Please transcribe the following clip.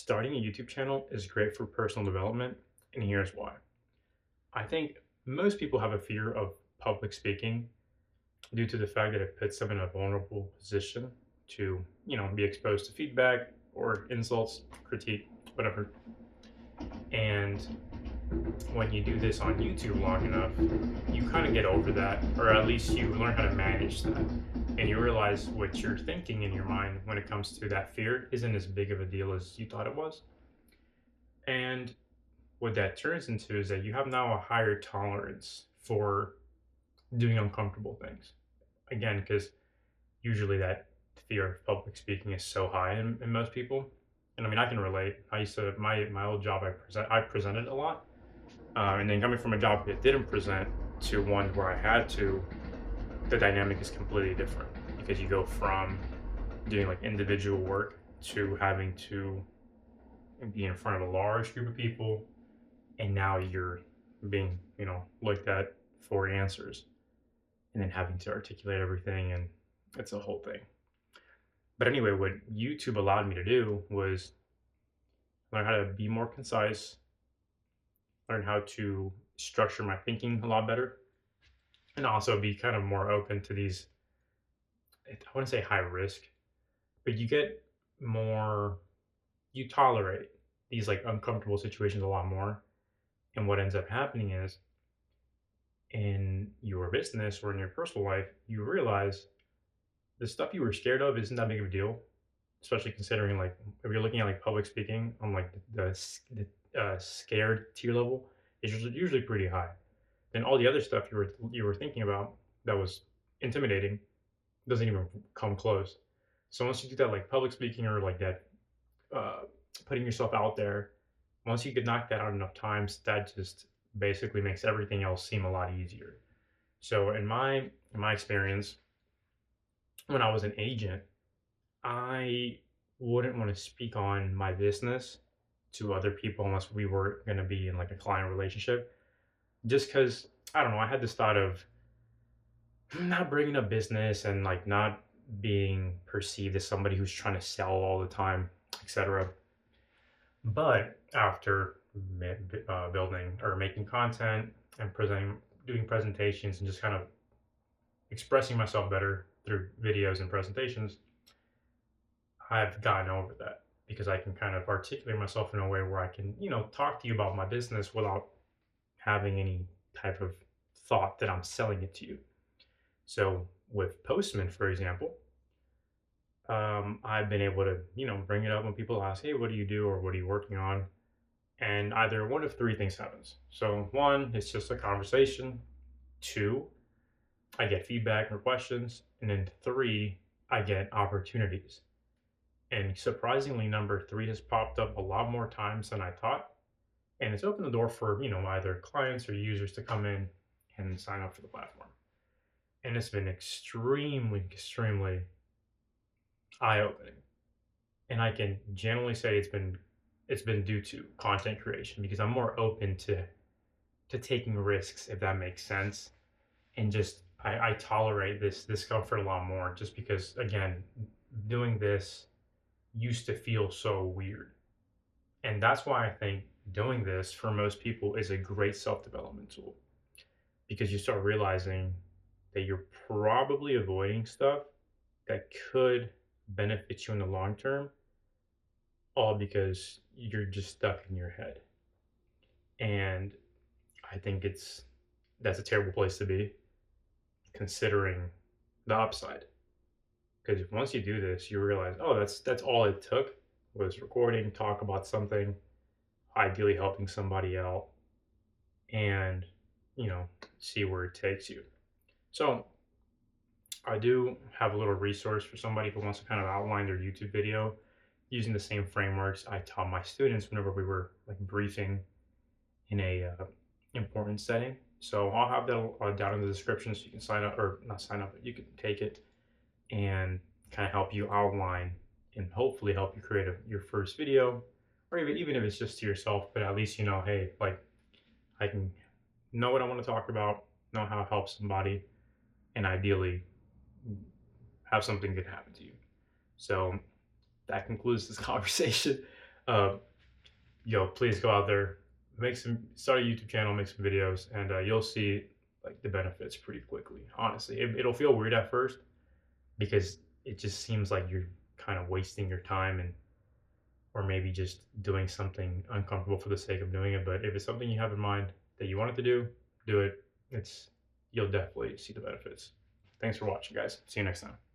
starting a YouTube channel is great for personal development, and here's why. I think most people have a fear of public speaking due to the fact that it puts them in a vulnerable position to, be exposed to feedback or insults, critique, whatever. And when you do this on YouTube long enough, you kind of get over that, or at least you learn how to manage that. And you realize what you're thinking in your mind when it comes to that fear isn't as big of a deal as you thought it was. And what that turns into is that you have now a higher tolerance for doing uncomfortable things. Again, because usually that fear of public speaking is so high in most people. And I mean, I can relate. I used to my old job. I presented a lot, and then coming from a job that didn't present to one where I had to, the dynamic is completely different because you go from doing like individual work to having to be in front of a large group of people, and now you're being looked at for answers, and then having to articulate everything, and it's a whole thing. But anyway, what YouTube allowed me to do was learn how to be more concise, learn how to structure my thinking a lot better, and also be kind of more open to these, I wouldn't say high risk, but you get more, you tolerate these like uncomfortable situations a lot more. And what ends up happening is in your business or in your personal life, you realize the stuff you were scared of isn't that big of a deal, especially considering like if you're looking at like public speaking on like the scared tier level is usually pretty high. Then all the other stuff you were thinking about that was intimidating doesn't even come close. So once you do that like public speaking or like that uh, putting yourself out there, once you could knock that out enough times, that just basically makes everything else seem a lot easier. So in my experience, when I was an agent, I wouldn't want to speak on my business to other people unless we were going to be in like a client relationship. Just because I don't know, I had this thought of not bringing up business and like not being perceived as somebody who's trying to sell all the time, etc. But after building or making content and presenting, doing presentations, and just kind of expressing myself better through videos and presentations, I've gotten over that because I can kind of articulate myself in a way where I can, talk to you about my business without having any type of thought that I'm selling it to you. So with Postman, for example, I've been able to, bring it up when people ask, "Hey, what do you do?" or "What are you working on?" And either one of three things happens. So one, it's just a conversation. Two, I get feedback or questions, and then three, I get opportunities. And surprisingly, number three has popped up a lot more times than I thought, and it's opened the door for either clients or users to come in and sign up for the platform. And it's been extremely, extremely eye-opening. And I can generally say it's been due to content creation because I'm more open to taking risks, if that makes sense. And just I tolerate this discomfort a lot more just because again, doing this used to feel so weird. And that's why I think doing this for most people is a great self-development tool because you start realizing that you're probably avoiding stuff that could benefit you in the long term, all because you're just stuck in your head. And I think that's a terrible place to be considering the upside. Because once you do this, you realize, oh, that's all it took was recording, talk about something, ideally helping somebody out, and see where it takes you. So I do have a little resource for somebody who wants to kind of outline their YouTube video using the same frameworks I taught my students whenever we were like briefing in a important setting. So I'll have that down in the description so you can sign up or not sign up, but you can take it and kind of help you outline and hopefully help you create your first video, or even if it's just to yourself, but at least hey, like I can know what I want to talk about, know how to help somebody, and ideally have something good happen to you. So that concludes this conversation. Uh, please go out there, start a YouTube channel, make some videos, and you'll see like the benefits pretty quickly. Honestly, it'll feel weird at first because it just seems like you're kind of wasting your time and or maybe just doing something uncomfortable for the sake of doing it. But if it's something you have in mind that you wanted to do it. You'll definitely see the benefits. Thanks for watching, guys. See you next time.